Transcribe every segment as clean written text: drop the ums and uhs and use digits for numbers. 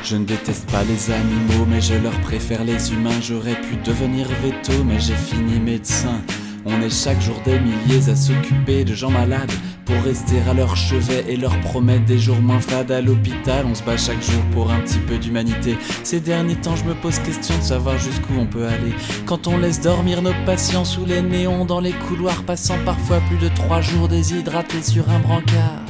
Je ne déteste pas les animaux, mais je leur préfère les humains. J'aurais pu devenir veto, mais j'ai fini médecin. On est chaque jour des milliers à s'occuper de gens malades, pour rester à leur chevet et leur promettre des jours moins fades. À l'hôpital, on se bat chaque jour pour un petit peu d'humanité. Ces derniers temps, je me pose question de savoir jusqu'où on peut aller quand on laisse dormir nos patients sous les néons, dans les couloirs, passant parfois plus de 3 jours déshydratés sur un brancard.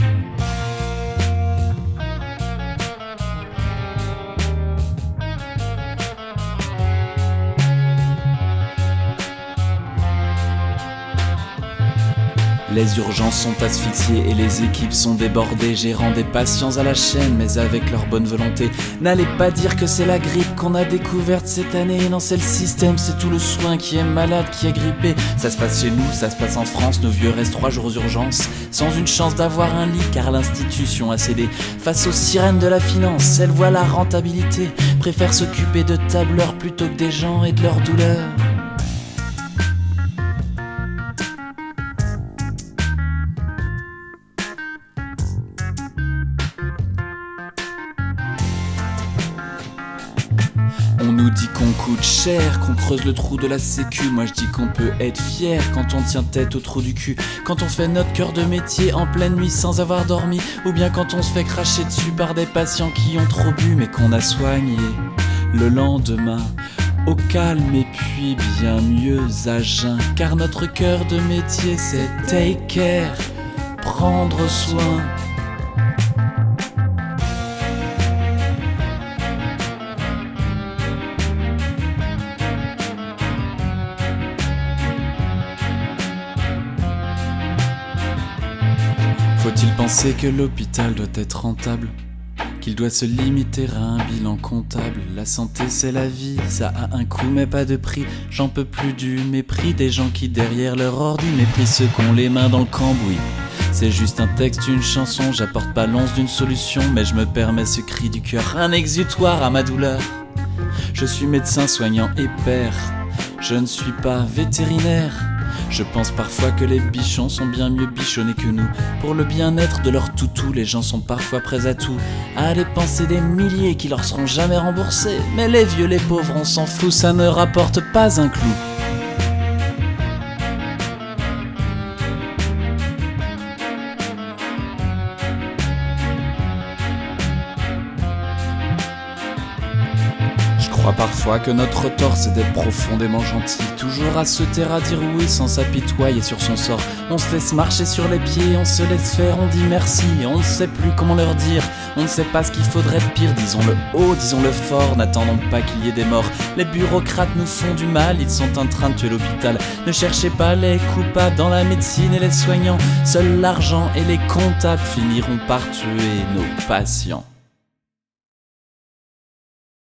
Les urgences sont asphyxiées et les équipes sont débordées, gérant des patients à la chaîne mais avec leur bonne volonté. N'allez pas dire que c'est la grippe qu'on a découverte cette année. Non, c'est le système, c'est tout le soin qui est malade, qui est grippé. Ça se passe chez nous, ça se passe en France, nos vieux restent 3 jours aux urgences, sans une chance d'avoir un lit car l'institution a cédé. Face aux sirènes de la finance, elles voient la rentabilité, préfèrent s'occuper de tableurs plutôt que des gens et de leurs douleurs. On nous dit qu'on coûte cher, qu'on creuse le trou de la sécu. Moi je dis qu'on peut être fier quand on tient tête au trou du cul, quand on fait notre cœur de métier en pleine nuit sans avoir dormi, ou bien quand on se fait cracher dessus par des patients qui ont trop bu mais qu'on a soigné le lendemain au calme et puis bien mieux à jeun. Car notre cœur de métier c'est take care, prendre soin. Faut-il penser que l'hôpital doit être rentable, qu'il doit se limiter à un bilan comptable? La santé c'est la vie, ça a un coût mais pas de prix. J'en peux plus du mépris des gens qui derrière leur ordi méprisent ceux qui ont les mains dans le cambouis. C'est juste un texte, une chanson, j'apporte pas l'once d'une solution, mais je me permets ce cri du cœur, un exutoire à ma douleur. Je suis médecin, soignant et père, je ne suis pas vétérinaire. Je pense parfois que les bichons sont bien mieux bichonnés que nous. Pour le bien-être de leur toutou, les gens sont parfois prêts à tout, à dépenser des milliers qui leur seront jamais remboursés. Mais les vieux, les pauvres, on s'en fout, ça ne rapporte pas un clou. Je crois parfois que notre tort c'est d'être profondément gentil, toujours à se taire à dire oui sans s'apitoyer sur son sort. On se laisse marcher sur les pieds, on se laisse faire, on dit merci, on ne sait plus comment leur dire, on ne sait pas ce qu'il faudrait de pire. Disons-le haut, disons-le fort, n'attendons pas qu'il y ait des morts. Les bureaucrates nous font du mal, ils sont en train de tuer l'hôpital. Ne cherchez pas les coupables dans la médecine et les soignants, seul l'argent et les comptables finiront par tuer nos patients.